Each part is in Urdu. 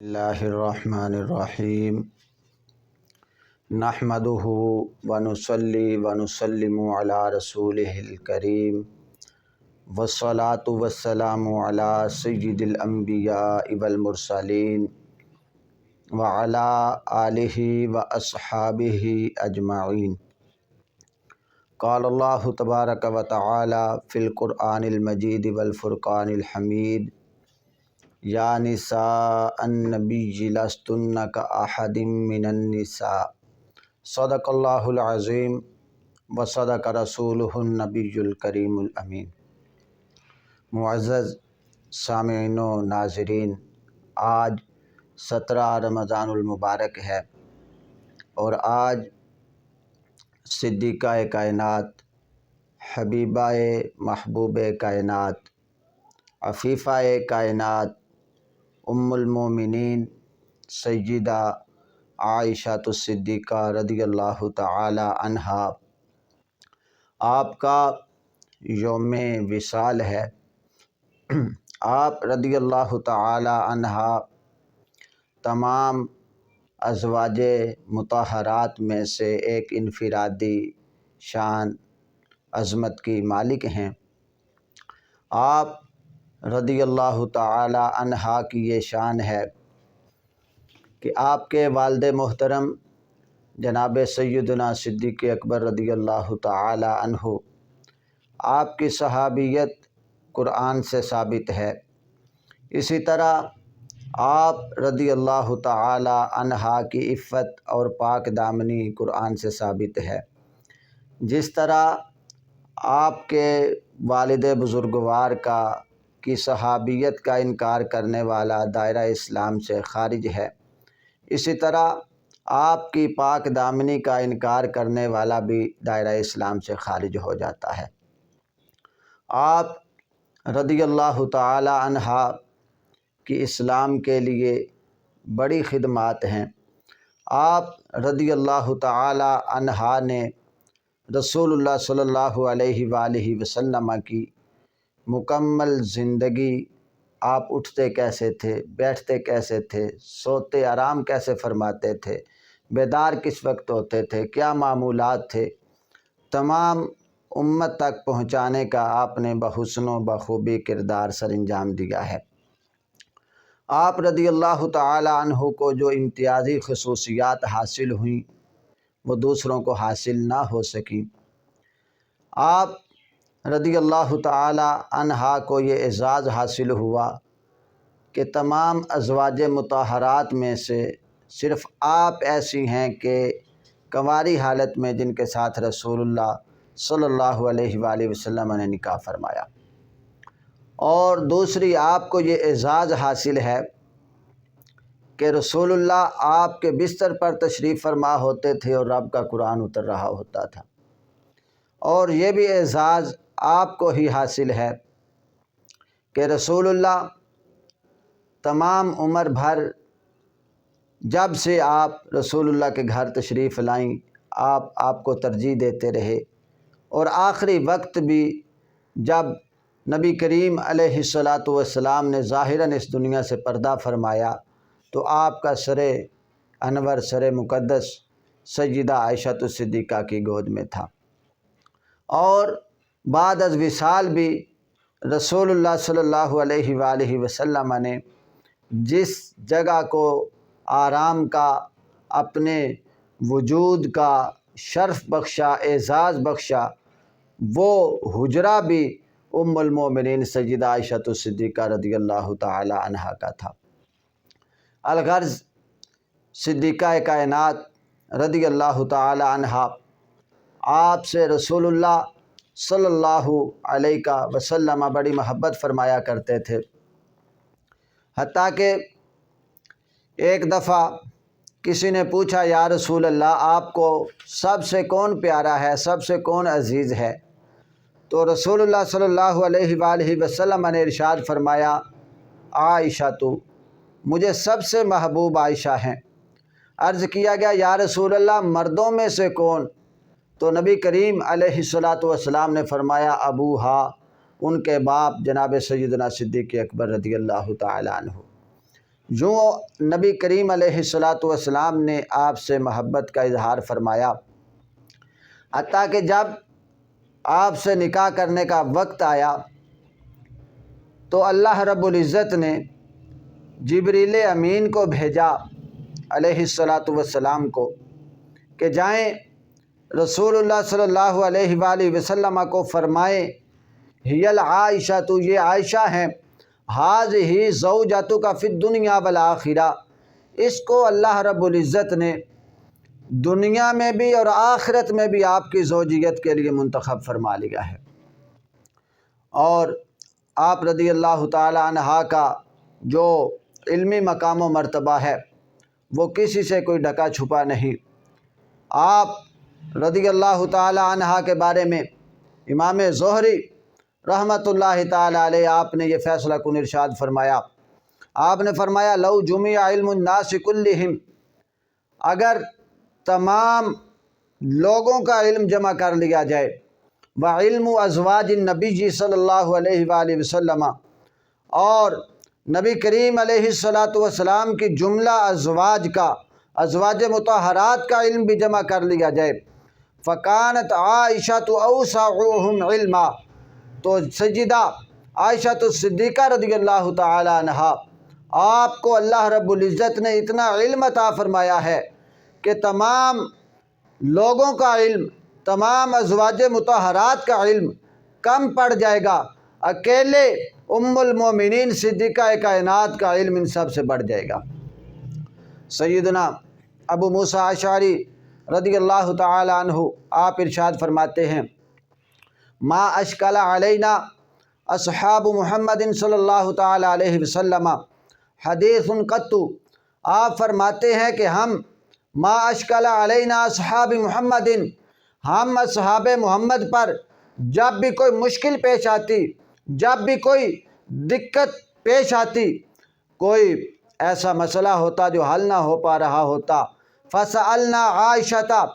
اللہ الرحمن الرحیم نحمدہ ونصلی ونسلم علی رسولہ الکریم والصلاة والسلام علی سید الانبیاء والمرسلین وعلی آلہ واصحابہ اجمعین۔ قال اللہ تبارک و تعالی فی القرآن المجید والفرقان الحمید یا نساء النبی لستن کاحد من النساء صدق اللہ العظیم وصدق رسولہ النبی الکریم الامین۔ معزز سامعین و ناظرین، آج 17 رمضان المبارک ہے اور آج صدیقہ کائنات، حبیبہ محبوب کائنات، عفیفہ کائنات، ام المومنین سیدہ عائشہ الصدیقہ رضی اللہ تعالی عنہا آپ کا یوم وصال ہے۔ آپ رضی اللہ تعالی عنہا تمام ازواج مطہرات میں سے ایک انفرادی شان عظمت کی مالک ہیں۔ آپ رضی اللہ تعالی عنہا کی یہ شان ہے کہ آپ کے والد محترم جناب سیدنا صدیق اکبر رضی اللہ تعالی عنہ، آپ کی صحابیت قرآن سے ثابت ہے۔ اسی طرح آپ رضی اللہ تعالی عنہا کی عفت اور پاک دامنی قرآن سے ثابت ہے۔ جس طرح آپ کے والد بزرگوار کی صحابیت کا انکار کرنے والا دائرہ اسلام سے خارج ہے، اسی طرح آپ کی پاک دامنی کا انکار کرنے والا بھی دائرہ اسلام سے خارج ہو جاتا ہے۔ آپ رضی اللہ تعالی عنہا کی اسلام کے لیے بڑی خدمات ہیں۔ آپ رضی اللہ تعالی عنہا نے رسول اللہ صلی اللہ علیہ وآلہ وسلم کی مکمل زندگی، آپ اٹھتے کیسے تھے، بیٹھتے کیسے تھے، سوتے آرام کیسے فرماتے تھے، بیدار کس وقت ہوتے تھے، کیا معمولات تھے، تمام امت تک پہنچانے کا آپ نے بحسن و بخوبی کردار سر انجام دیا ہے۔ آپ رضی اللہ تعالی عنہ کو جو امتیازی خصوصیات حاصل ہوئیں وہ دوسروں کو حاصل نہ ہو سکیں۔ آپ رضی اللہ تعالی عنہا کو یہ اعزاز حاصل ہوا کہ تمام ازواج مطہرات میں سے صرف آپ ایسی ہیں کہ کنواری حالت میں جن کے ساتھ رسول اللہ صلی اللہ علیہ وآلہ وسلم نے نکاح فرمایا، اور دوسری آپ کو یہ اعزاز حاصل ہے کہ رسول اللہ آپ کے بستر پر تشریف فرما ہوتے تھے اور رب کا قرآن اتر رہا ہوتا تھا، اور یہ بھی اعزاز آپ کو ہی حاصل ہے کہ رسول اللہ تمام عمر بھر جب سے آپ رسول اللہ کے گھر تشریف لائیں آپ کو ترجیح دیتے رہے، اور آخری وقت بھی جب نبی کریم علیہ الصلاۃ والسلام نے ظاہراً اس دنیا سے پردہ فرمایا تو آپ کا سر انور، سر مقدس سیدہ عائشہ الصدیقہ کی گود میں تھا، اور بعد از وصال بھی رسول اللہ صلی اللہ علیہ وآلہ وسلم نے جس جگہ کو آرام کا، اپنے وجود کا شرف بخشا، اعزاز بخشا، وہ حجرہ بھی ام المومنین سیدہ عائشہ الصدیقہ رضی اللہ تعالی عنہا کا تھا۔ الغرض صدیقہ کائنات رضی اللہ تعالی عنہا آپ سے رسول اللہ صلی اللہ علیہ وسلم بڑی محبت فرمایا کرتے تھے، حتیٰ کہ ایک دفعہ کسی نے پوچھا، یا رسول اللہ آپ کو سب سے کون پیارا ہے، سب سے کون عزیز ہے؟ تو رسول اللہ صلی اللہ علیہ وآلہ وسلم نے ارشاد فرمایا، عائشہ تو مجھے سب سے محبوب عائشہ ہیں۔ عرض کیا گیا، یا رسول اللہ مردوں میں سے کون؟ تو نبی کریم علیہ الصلاۃ والسلام نے فرمایا، ابوہا، ان کے باپ جناب سیدنا صدیق اکبر رضی اللہ تعالی عنہ۔ جو نبی کریم علیہ الصلاۃ والسلام نے آپ سے محبت کا اظہار فرمایا، حتیٰ کہ جب آپ سے نکاح کرنے کا وقت آیا تو اللہ رب العزت نے جبریل امین کو بھیجا علیہ الصلاۃ والسلام کو کہ جائیں رسول اللہ صلی اللہ علیہ وآلہ وسلم کو فرمائیں ہی العائشہ، تو یہ عائشہ ہیں، ہذہ زوجتک فی الدنیا والآخرہ، اس کو اللہ رب العزت نے دنیا میں بھی اور آخرت میں بھی آپ کی زوجیت کے لیے منتخب فرما لیا ہے۔ اور آپ رضی اللہ تعالی عنہ کا جو علمی مقام و مرتبہ ہے وہ کسی سے کوئی ڈھکا چھپا نہیں۔ آپ رضی اللہ تعالی عنہ کے بارے میں امام زہری رحمۃ اللہ تعالی علیہ آپ نے یہ فیصلہ کن ارشاد فرمایا، آپ نے فرمایا لو جمع علم الناس کلہم، اگر تمام لوگوں کا علم جمع کر لیا جائے، وعلم ازواج النبی صلی اللہ علیہ وآلہ وسلم، اور نبی کریم علیہ الصلاۃ والسلام کی جملہ ازواج کا، ازواج مطہرات کا علم بھی جمع کر لیا جائے، فکانت عائشہ اوسعهم علما، تو سیدہ عائشہ صدیقہ رضی اللہ تعالی عنہا، آپ کو اللہ رب العزت نے اتنا علم عطا فرمایا ہے کہ تمام لوگوں کا علم، تمام ازواج مطہرات کا علم کم پڑ جائے گا، اکیلے ام المومنین صدیقہ کائنات کا علم ان سب سے بڑھ جائے گا۔ سیدنا ابو موسیٰ اشعری رضی اللہ تعالی عنہ آپ ارشاد فرماتے ہیں ما اشکل علینا اصحاب محمد صلی اللہ تعالی علیہ وسلم حدیث قط، آپ فرماتے ہیں کہ ہم ما اشکل علینا اصحاب محمد، ہم اصحاب محمد پر جب بھی کوئی مشکل پیش آتی، جب بھی کوئی دقت پیش آتی، کوئی ایسا مسئلہ ہوتا جو حل نہ ہو پا رہا ہوتا، فسألنا عائشہ،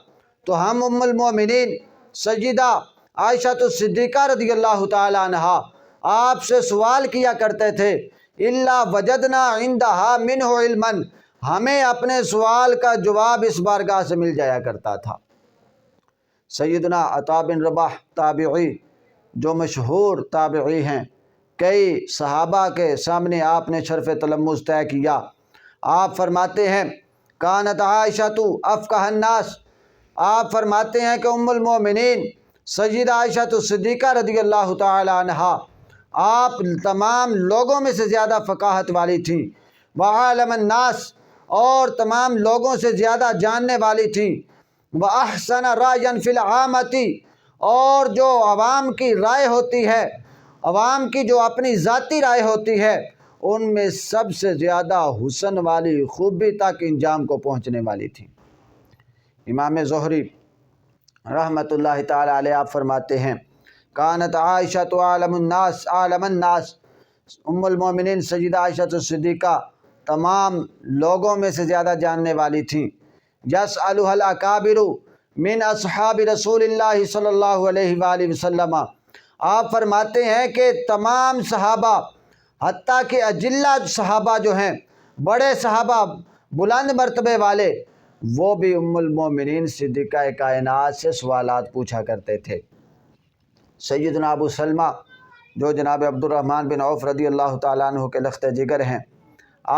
تو ہم ام المومنین سیدہ عائشہ صدیقہ رضی اللہ تعالی عنہا آپ سے سوال کیا کرتے تھے، الا وجدنا عندہا منہ علما، ہمیں اپنے سوال کا جواب اس بارگاہ سے مل جایا کرتا تھا۔ سیدنا عطا بن رباح تابعی جو مشہور تابعی ہیں، کئی صحابہ کے سامنے آپ نے شرف تلمذ طے کیا۔ آپ فرماتے ہیں کانت عائشہ افقہ الناس، آپ فرماتے ہیں کہ ام المومنین سیدہ عائشہ صدیقہ رضی اللہ تعالی عنہا آپ تمام لوگوں میں سے زیادہ فقاہت والی تھیں، وعالم الناس، اور تمام لوگوں سے زیادہ جاننے والی تھیں، وَأَحْسَنَ رَأْيًا فِي الْعَامَةِ، اور جو عوام کی رائے ہوتی ہے، عوام کی جو اپنی ذاتی رائے ہوتی ہے، ان میں سب سے زیادہ حسن والی، خوبی تک انجام کو پہنچنے والی تھی۔ امام زہری رحمۃ اللہ تعالی علیہ آپ فرماتے ہیں کانت عائشہ عالم الناس، عالم الناس، ام المومنین سیدہ عائشہ صدیقہ تمام لوگوں میں سے زیادہ جاننے والی تھیں۔ یسألها الاکابر من اصحاب رسول اللہ صلی اللہ علیہ وآلہ وسلم، آپ فرماتے ہیں کہ تمام صحابہ، حتیٰ کہ اجلہ صحابہ جو ہیں، بڑے صحابہ بلند مرتبے والے، وہ بھی ام المومنین صدیقہ کائنات سے سوالات پوچھا کرتے تھے۔ سیدنا ابو سلمہ جو جناب عبد الرحمن بن عوف رضی اللہ تعالیٰ عنہ کے لخت جگر ہیں،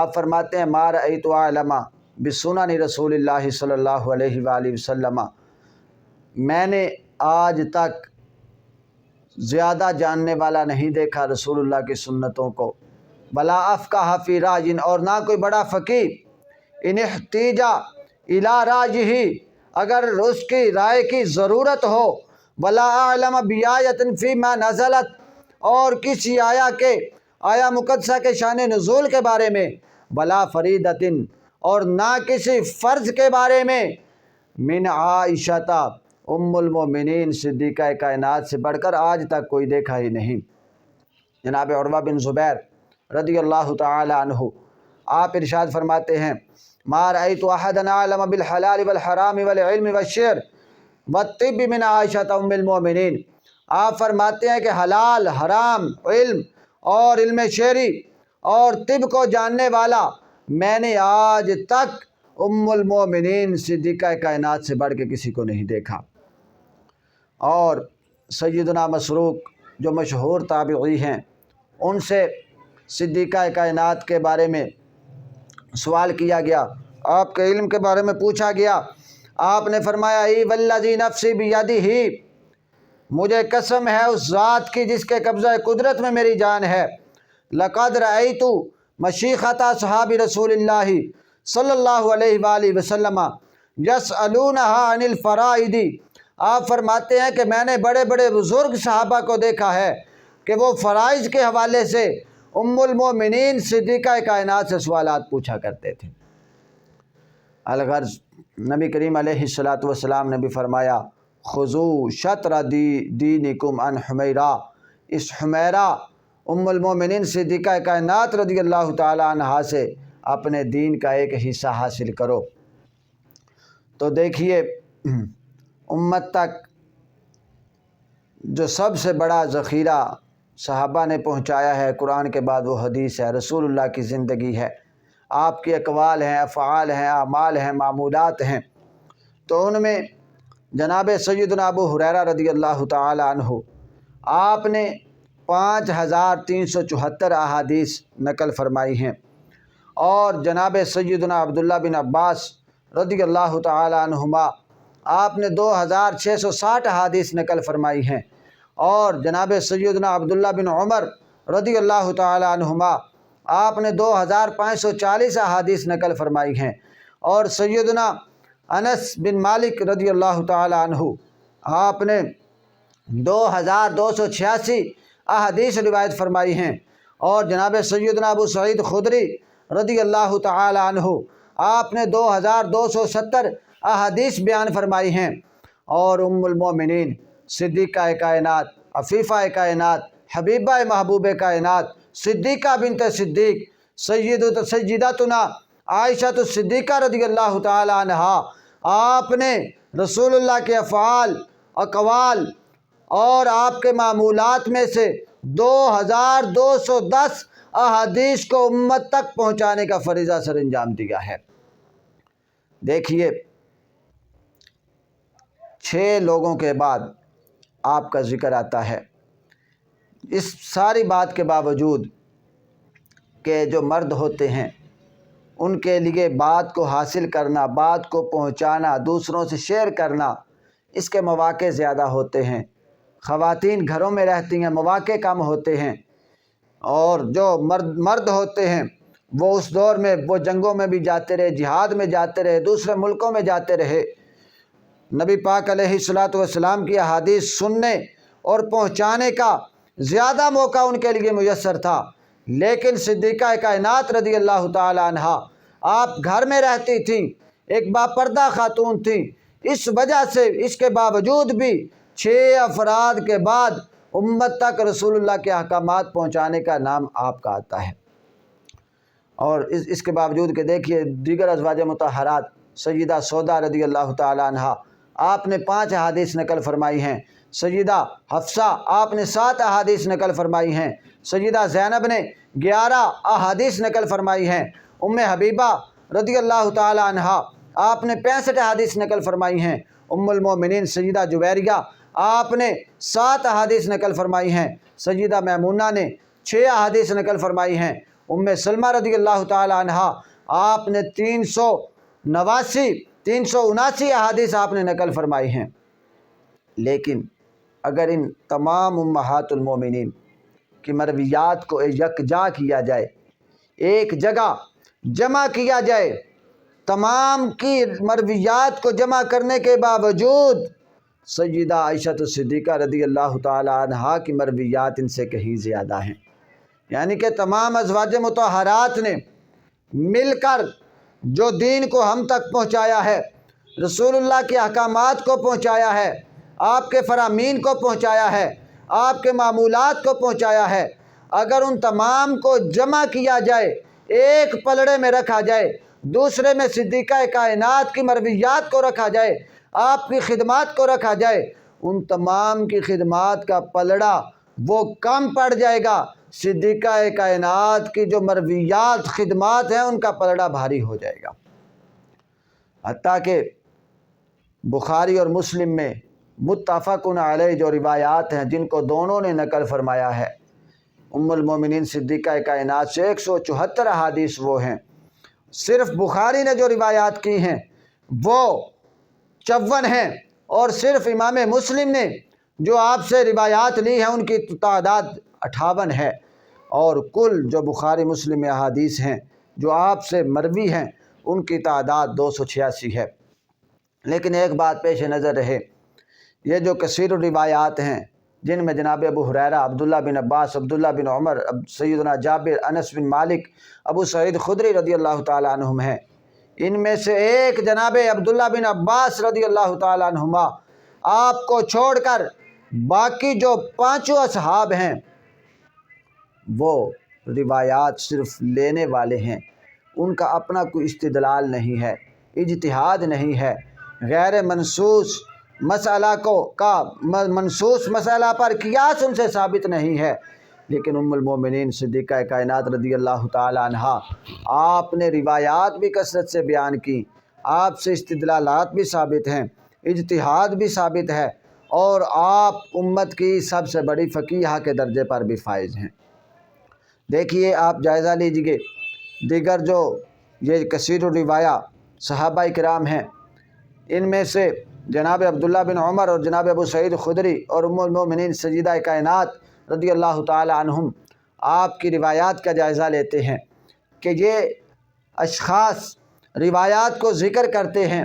آپ فرماتے ہیں ما رأیت اعلم بسنن رسول اللہ صلی اللہ علیہ وآلہ وسلم، میں نے آج تک زیادہ جاننے والا نہیں دیکھا رسول اللہ کی سنتوں کو، بلا افقہ فی رائے، اور نہ کوئی بڑا فقیہ، ان احتیج الی رائہ، اگر اس کی رائے کی ضرورت ہو، ولا اعلم بیایۃ فیما نزلت، اور کسی آیا مقدسہ کے شان نزول کے بارے میں، ولا فریدۃ، اور نہ کسی فرض کے بارے میں، من عائشہ، ام المومنین صدیقہ کائنات سے بڑھ کر آج تک کوئی دیکھا ہی نہیں۔ جناب عروہ بن زبیر رضی اللہ تعالی عنہ آپ ارشاد فرماتے ہیں ما رأیت احدا اعلم بالحلال والحرام والعلم والشعر والطب من عائشہ ام المومنین، آپ فرماتے ہیں کہ حلال، حرام، علم اور علم شعری اور طب کو جاننے والا میں نے آج تک ام المومنین صدیقہ کائنات سے بڑھ کے کسی کو نہیں دیکھا۔ اور سیدنا مسروق جو مشہور تابعی ہیں، ان سے صدیقہ کائنات کے بارے میں سوال کیا گیا، آپ کے علم کے بارے میں پوچھا گیا۔ آپ نے فرمایا ای والذی نفسی بیدہ، مجھے قسم ہے اس ذات کی جس کے قبضہ قدرت میں میری جان ہے، لقد رأیت مشیخۃ اصحاب رسول اللہ صلی اللہ علیہ وآلہ وسلم یسألونہا عن الفرائض۔ آپ فرماتے ہیں کہ میں نے بڑے بڑے بزرگ صحابہ کو دیکھا ہے کہ وہ فرائض کے حوالے سے ام المومنین صدیقہ کائنات سے سوالات پوچھا کرتے تھے۔ الغرض نبی کریم علیہ الصلوۃ نے بھی فرمایا خذوا شطر دینکم عن حمیرہ، اس حمیرہ ام المومنین صدیقہ کائنات رضی اللہ تعالی عنہا سے اپنے دین کا ایک حصہ حاصل کرو۔ تو دیکھیے امت تک جو سب سے بڑا ذخیرہ صحابہ نے پہنچایا ہے قرآن کے بعد وہ حدیث ہے، رسول اللہ کی زندگی ہے، آپ کے اقوال ہیں، افعال ہیں، اعمال ہیں، معمولات ہیں۔ تو ان میں جناب سیدنا ابو ہریرہ رضی اللہ تعالی عنہ آپ نے 5374 احادیث نقل فرمائی ہیں، اور جناب سیدنا عبداللہ بن عباس رضی اللہ تعالی عنہما آپ نے 2660 احادیث نقل فرمائی ہیں، اور جناب سیدنا عبداللہ بن عمر رضی اللہ تعالی عنہما آپ نے 2540 احادیث نقل فرمائی ہیں، اور سیدنا انس بن مالک رضی اللہ تعالی عنہ آپ نے 2286 احادیث روایت فرمائی ہیں، اور جناب سیدنا ابو سعید خدری رضی اللہ تعالی عنہ آپ نے 2270 احادیث بیان فرمائی ہیں، اور ام المومنین صدیقہ کائنات، عفیفہ کائنات، حبیبہ محبوب کائنات، صدیقہ بنت صدیق، سیدتنا عائشہ الصدیقہ رضی اللہ تعالی عنہا، آپ نے رسول اللہ کے افعال، اقوال اور آپ کے معمولات میں سے 2210 احادیث کو امت تک پہنچانے کا فریضہ سر انجام دیا ہے۔ دیکھیے 6 لوگوں کے بعد آپ کا ذکر آتا ہے۔ اس ساری بات کے باوجود کہ جو مرد ہوتے ہیں ان کے لیے بات کو حاصل کرنا، بات کو پہنچانا، دوسروں سے شیئر کرنا، اس کے مواقع زیادہ ہوتے ہیں۔ خواتین گھروں میں رہتی ہیں، مواقع کم ہوتے ہیں، اور جو مرد ہوتے ہیں وہ اس دور میں وہ جنگوں میں بھی جاتے رہے، جہاد میں جاتے رہے، دوسرے ملکوں میں جاتے رہے۔ نبی پاک علیہ الصلوۃ والسلام کی احادیث سننے اور پہنچانے کا زیادہ موقع ان کے لیے میسر تھا، لیکن صدیقہ کائنات رضی اللہ تعالی عنہا آپ گھر میں رہتی تھیں، ایک باپردہ خاتون تھیں، اس وجہ سے اس کے باوجود بھی 6 افراد کے بعد امت تک رسول اللہ کے احکامات پہنچانے کا نام آپ کا آتا ہے۔ اور اس کے باوجود کہ دیکھیے دیگر ازواج مطہرات، سیدہ سودا رضی اللہ تعالی عنہا آپ نے 5 احادیث نقل فرمائی ہیں، سیدہ حفصہ آپ نے 7 احادیث نقل فرمائی ہیں، سیدہ زینب نے 11 احادیث نقل فرمائی ہیں، ام حبیبہ رضی اللہ تعالی عنہا آپ نے 65 احادیث نقل فرمائی ہیں، ام المومنین سیدہ جویریہ آپ نے 7 احادیث نقل فرمائی ہیں، سیدہ میمونہ نے 6 احادیث نقل فرمائی ہیں، ام سلمہ رضی اللہ تعالی عنہا آپ نے 379 احادیث آپ نے نقل فرمائی ہیں۔ لیکن اگر ان تمام امہات المومنین کی مرویات کو یکجا کیا جائے، ایک جگہ جمع کیا جائے، تمام کی مرویات کو جمع کرنے کے باوجود سیدہ عائشہ الصدیقہ رضی اللہ تعالی عنہا کی مرویات ان سے کہیں زیادہ ہیں، یعنی کہ تمام ازواج مطہرات نے مل کر جو دین کو ہم تک پہنچایا ہے، رسول اللہ کے احکامات کو پہنچایا ہے، آپ کے فرامین کو پہنچایا ہے، آپ کے معمولات کو پہنچایا ہے، اگر ان تمام کو جمع کیا جائے، ایک پلڑے میں رکھا جائے، دوسرے میں صدیقہ کائنات کی مرویات کو رکھا جائے، آپ کی خدمات کو رکھا جائے، ان تمام کی خدمات کا پلڑا وہ کم پڑ جائے گا صدیقہ کائنات کی جو مرویات خدمات ہیں ان کا پلڑا بھاری ہو جائے گا۔ حتیٰ کہ بخاری اور مسلم میں متفقن علیہ جو روایات ہیں جن کو دونوں نے نقل فرمایا ہے، ام المومنین صدیقہ کائنات سے 174 احادیث وہ ہیں۔ صرف بخاری نے جو روایات کی ہیں وہ 54 ہیں، اور صرف امام مسلم نے جو آپ سے روایات لی ہیں ان کی تعداد 58 ہے، اور کل جو بخاری مسلم میں احادیث ہیں جو آپ سے مروی ہیں ان کی تعداد 286 ہے۔ لیکن ایک بات پیش نظر رہے، یہ جو کثیر روایات ہیں جن میں جناب ابو ہریرہ، عبداللہ بن عباس، عبداللہ بن عمر، سیدنا جابر، انس بن مالک، ابو سعید خدری رضی اللہ تعالیٰ عنہم ہیں، ان میں سے ایک جناب عبداللہ بن عباس رضی اللہ تعالیٰ عنہما آپ کو چھوڑ کر باقی جو 5 اصحاب ہیں وہ روایات صرف لینے والے ہیں، ان کا اپنا کوئی استدلال نہیں ہے، اجتہاد نہیں ہے، غیر منصوص مسئلہ منصوص مسئلہ پر قیاس ان سے ثابت نہیں ہے۔ لیکن ام المومنین صدیقہ کائنات رضی اللہ تعالی عنہا آپ نے روایات بھی کثرت سے بیان کی، آپ سے استدلالات بھی ثابت ہیں، اجتہاد بھی ثابت ہے، اور آپ امت کی سب سے بڑی فقیہہ کے درجے پر بھی فائز ہیں۔ دیکھیے، آپ جائزہ لیجئے، دیگر جو یہ کثیر روایہ صحابہ کرام ہیں ان میں سے جناب عبداللہ بن عمر اور جناب ابو سعید خدری اور ام المومنین سیدہ کائنات رضی اللہ تعالی عنہم آپ کی روایات کا جائزہ لیتے ہیں کہ یہ اشخاص روایات کو ذکر کرتے ہیں،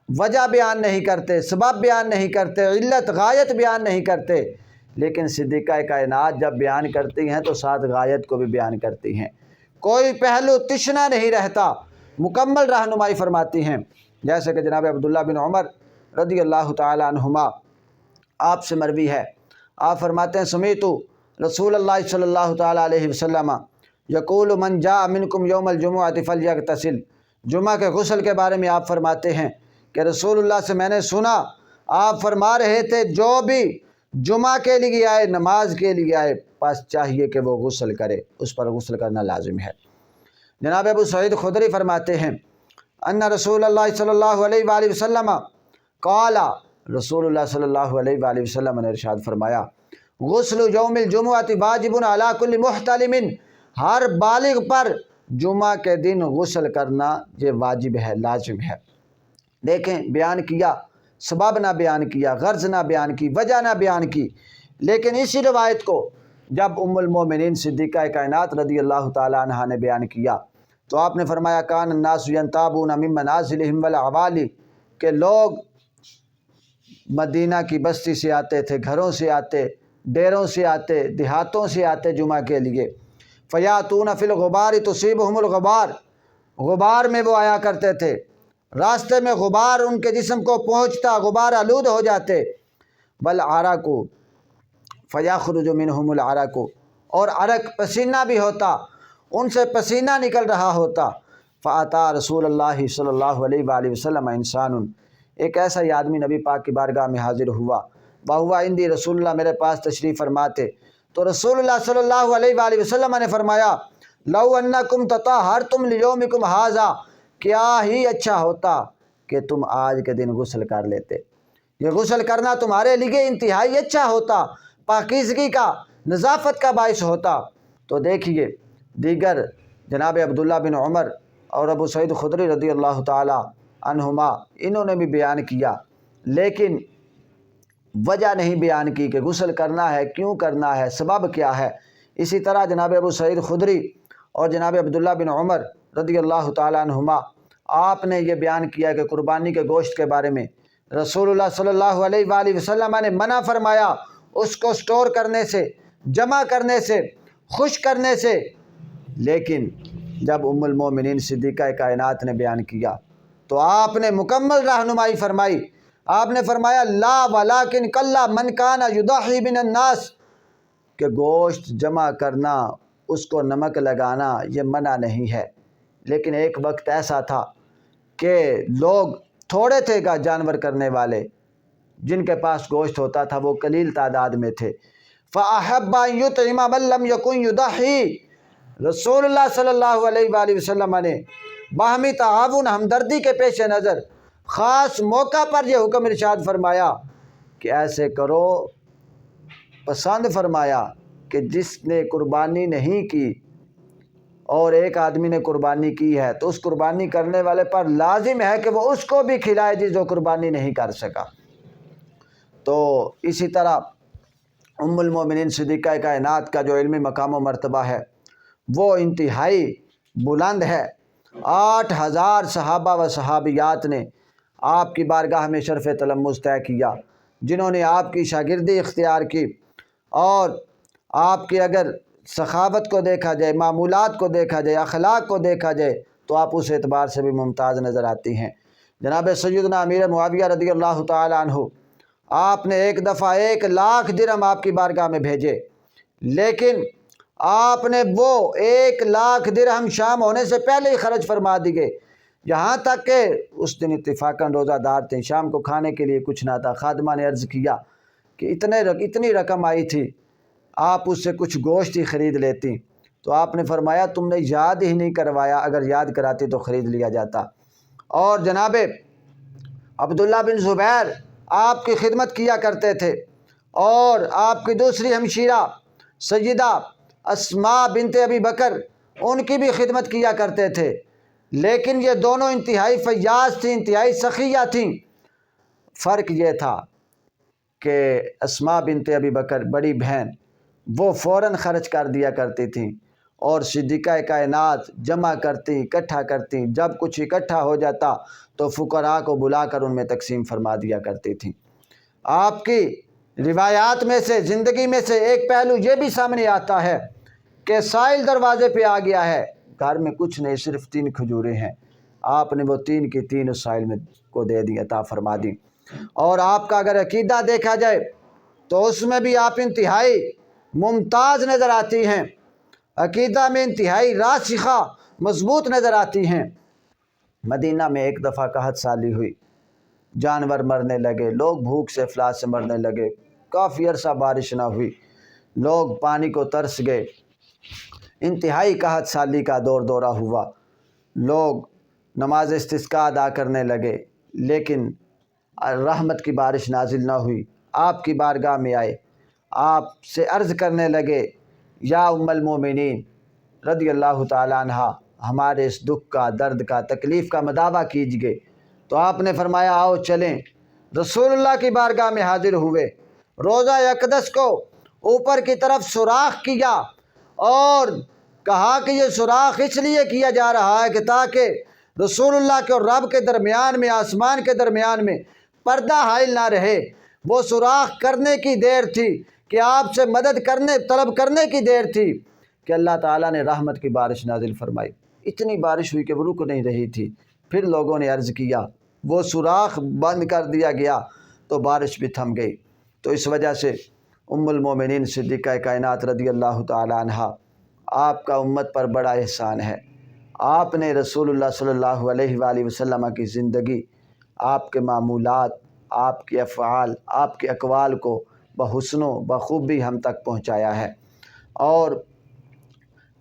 وجہ بیان نہیں کرتے، سبب بیان نہیں کرتے، علت غایت بیان نہیں کرتے، لیکن صدیقہ کائنات جب بیان کرتی ہیں تو ساتھ غایت کو بھی بیان کرتی ہیں، کوئی پہلو تشنا نہیں رہتا، مکمل رہنمائی فرماتی ہیں۔ جیسے کہ جناب عبداللہ بن عمر رضی اللہ تعالی عنہما آپ سے مروی ہے، آپ فرماتے ہیں سمیت رسول اللہ صلی اللہ تعالی علیہ وسلم یقول من جاء منکم یوم الجمعۃ فلیغتسل، جمعہ کے غسل کے بارے میں آپ فرماتے ہیں کہ رسول اللہ سے میں نے سنا آپ فرما رہے تھے جو بھی جمعہ کے لیے آئے، نماز کے لیے آئے، پس چاہیے کہ وہ غسل کرے، اس پر غسل کرنا لازم ہے۔ جناب ابو سعید خدری فرماتے ہیں ان رسول اللہ صلی اللہ علیہ وآلہ وسلم قال، رسول اللہ صلی اللہ علیہ وآلہ وسلم نے ارشاد فرمایا غسل یوم الجمعۃ واجب علی کل محتلم، ہر بالغ پر جمعہ کے دن غسل کرنا یہ واجب ہے، لازم ہے۔ دیکھیں، بیان کیا، سبب نہ بیان کیا، غرض نہ بیان کی، وجہ نہ بیان کی، لیکن اسی روایت کو جب ام المومنین صدیقہ کائنات رضی اللہ تعالی عنہا نے بیان کیا تو آپ نے فرمایا کان الناس ینتابون من منازلہم والعوالی، کہ لوگ مدینہ کی بستی سے آتے تھے، گھروں سے آتے، ڈیروں سے آتے، دیہاتوں سے آتے جمعہ کے لیے، فیاتون فی الغبار تصیبہم الغبار، غبار میں وہ آیا کرتے تھے، راستے میں غبار ان کے جسم کو پہنچتا، غبار آلود ہو جاتے، والعرق فیخرج منہم العرق، اور عرق پسینہ بھی ہوتا، ان سے پسینہ نکل رہا ہوتا، فاتا رسول اللہ صلی اللہ علیہ وآلہ وسلم انسان، ایک ایسا ہی آدمی نبی پاک کی بارگاہ میں حاضر ہوا، وہوا عندی رسول اللہ، میرے پاس تشریف فرماتے، تو رسول اللہ صلی اللہ علیہ وآلہ وسلم نے فرمایا لو انکم تطہرتم لیومکم ھذا، کیا ہی اچھا ہوتا کہ تم آج کے دن غسل کر لیتے، یہ غسل کرنا تمہارے لیے انتہائی اچھا ہوتا، پاکیزگی کا، نظافت کا باعث ہوتا۔ تو دیکھیے، دیگر جناب عبداللہ بن عمر اور ابو سعید خدری رضی اللہ تعالی عنہما انہوں نے بھی بیان کیا، لیکن وجہ نہیں بیان کی کہ غسل کرنا ہے، کیوں کرنا ہے، سبب کیا ہے۔ اسی طرح جناب ابو سعید خدری اور جناب عبداللہ بن عمر رضی اللہ تعالی عنہما آپ نے یہ بیان کیا کہ قربانی کے گوشت کے بارے میں رسول اللہ صلی اللہ علیہ وآلہ وسلم نے منع فرمایا اس کو سٹور کرنے سے، جمع کرنے سے، خشک کرنے سے، لیکن جب ام المومنین صدیقہ کائنات نے بیان کیا تو آپ نے مکمل رہنمائی فرمائی، آپ نے فرمایا لا ولیکن کلا من کان یضحی من الناس، کہ گوشت جمع کرنا، اس کو نمک لگانا یہ منع نہیں ہے، لیکن ایک وقت ایسا تھا کہ لوگ تھوڑے تھے گا جانور کرنے والے، جن کے پاس گوشت ہوتا تھا وہ قلیل تعداد میں تھے، فَأَحَبَّ أَن يُطْعِمَ مَن لَّمْ يَكُن يُضَحِّي۔ رسول اللہ صلی اللہ علیہ وآلہ وسلم نے باہمی تعاون ہمدردی کے پیش نظر خاص موقع پر یہ حکم ارشاد فرمایا کہ ایسے کرو، پسند فرمایا کہ جس نے قربانی نہیں کی اور ایک آدمی نے قربانی کی ہے تو اس قربانی کرنے والے پر لازم ہے کہ وہ اس کو بھی کھلائے جس جو قربانی نہیں کر سکا۔ تو اسی طرح ام المومنین صدیقہ کائنات کا جو علمی مقام و مرتبہ ہے وہ انتہائی بلند ہے۔ 8000 صحابہ و صحابیات نے آپ کی بارگاہ میں شرف تلمذ طے کیا، جنہوں نے آپ کی شاگردی اختیار کی، اور آپ کی اگر سخاوت کو دیکھا جائے، معمولات کو دیکھا جائے، اخلاق کو دیکھا جائے تو آپ اس اعتبار سے بھی ممتاز نظر آتی ہیں۔ جناب سیدنا امیر معاویہ رضی اللہ تعالی عنہ، آپ نے ایک دفعہ 1,00,000 درہم آپ کی بارگاہ میں بھیجے، لیکن آپ نے وہ 1,00,000 درہم شام ہونے سے پہلے ہی خرچ فرما دیے، یہاں تک کہ اس دن اتفاقاً روزہ دار تھے، شام کو کھانے کے لیے کچھ نہ تھا۔ خادمہ نے عرض کیا کہ اتنی رقم آئی تھی، آپ اس سے کچھ گوشت ہی خرید لیتی، تو آپ نے فرمایا تم نے یاد ہی نہیں کروایا، اگر یاد کراتی تو خرید لیا جاتا۔ اور جناب عبداللہ بن زبیر آپ کی خدمت کیا کرتے تھے، اور آپ کی دوسری ہمشیرہ سیدہ اسماء بنت ابی بکر ان کی بھی خدمت کیا کرتے تھے، لیکن یہ دونوں انتہائی فیاض تھیں، انتہائی سخیہ تھیں۔ فرق یہ تھا کہ اسماء بنت ابی بکر بڑی بہن وہ فوراً خرچ کر دیا کرتی تھیں، اور صدیقہ کائنات جمع کرتی، اکٹھا کرتی، جب کچھ اکٹھا ہو جاتا تو فقراء کو بلا کر ان میں تقسیم فرما دیا کرتی تھیں۔ آپ کی روایات میں سے، زندگی میں سے ایک پہلو یہ بھی سامنے آتا ہے کہ سائل دروازے پہ آ گیا ہے، گھر میں کچھ نہیں، صرف 3 کھجوریں ہیں، آپ نے وہ 3 کی 3 اس سائل میں کو دے دی، عطا فرما دی۔ اور آپ کا اگر عقیدہ دیکھا جائے تو اس میں بھی آپ انتہائی ممتاز نظر آتی ہیں، عقیدہ میں انتہائی راسخہ مضبوط نظر آتی ہیں۔ مدینہ میں ایک دفعہ قحط سالی ہوئی، جانور مرنے لگے، لوگ بھوک سے افلاس سے مرنے لگے، کافی عرصہ بارش نہ ہوئی، لوگ پانی کو ترس گئے، انتہائی قحط سالی کا دورہ ہوا، لوگ نماز استسقاء ادا کرنے لگے، لیکن رحمت کی بارش نازل نہ ہوئی۔ آپ کی بارگاہ میں آئے، آپ سے عرض کرنے لگے یا ام المومنین رضی اللہ تعالی عنہ، ہمارے اس دکھ کا، درد کا، تکلیف کا مداوع کیجئے۔ تو آپ نے فرمایا آؤ چلیں، رسول اللہ کی بارگاہ میں حاضر ہوئے، روضہ اقدس کو اوپر کی طرف سوراخ کیا اور کہا کہ یہ سوراخ اس لیے کیا جا رہا ہے کہ تاکہ رسول اللہ کے اور رب کے درمیان میں، آسمان کے درمیان میں پردہ حائل نہ رہے۔ وہ سوراخ کرنے کی دیر تھی کہ آپ سے مدد طلب کرنے کی دیر تھی کہ اللہ تعالیٰ نے رحمت کی بارش نازل فرمائی۔ اتنی بارش ہوئی کہ وہ رک نہیں رہی تھی، پھر لوگوں نے عرض کیا، وہ سوراخ بند کر دیا گیا تو بارش بھی تھم گئی۔ تو اس وجہ سے ام المومنین صدیقہ کائنات رضی اللہ تعالی عنہ، آپ کا امت پر بڑا احسان ہے۔ آپ نے رسول اللہ صلی اللہ علیہ وآلہ وسلم کی زندگی، آپ کے معمولات، آپ کے افعال، آپ کے اقوال کو بحسن و بخوبی ہم تک پہنچایا ہے، اور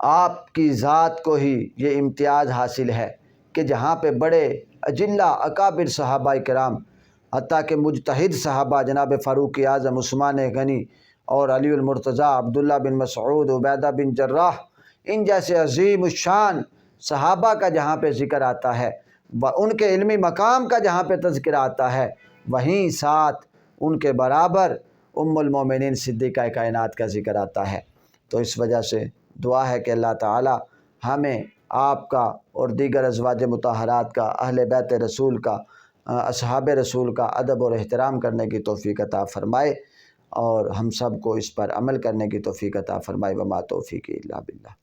آپ کی ذات کو ہی یہ امتیاز حاصل ہے کہ جہاں پہ بڑے اجلہ اکابر صحابہ کرام، حتیٰ کہ مجتہد صحابہ جناب فاروق اعظم، عثمان غنی اور علی المرتضیٰ، عبداللہ بن مسعود، عبیدہ بن جراح، ان جیسے عظیم الشان صحابہ کا جہاں پہ ذکر آتا ہے، ان کے علمی مقام کا جہاں پہ تذکرہ آتا ہے، وہیں ساتھ ان کے برابر ام المومنین صدیقہ کائنات کا ذکر آتا ہے۔ تو اس وجہ سے دعا ہے کہ اللہ تعالی ہمیں آپ کا اور دیگر ازواج مطہرات کا، اہل بیت رسول کا، اصحاب رسول کا ادب اور احترام کرنے کی توفیق عطا فرمائے، اور ہم سب کو اس پر عمل کرنے کی توفیق عطا فرمائے۔ وما توفیقی الا باللہ۔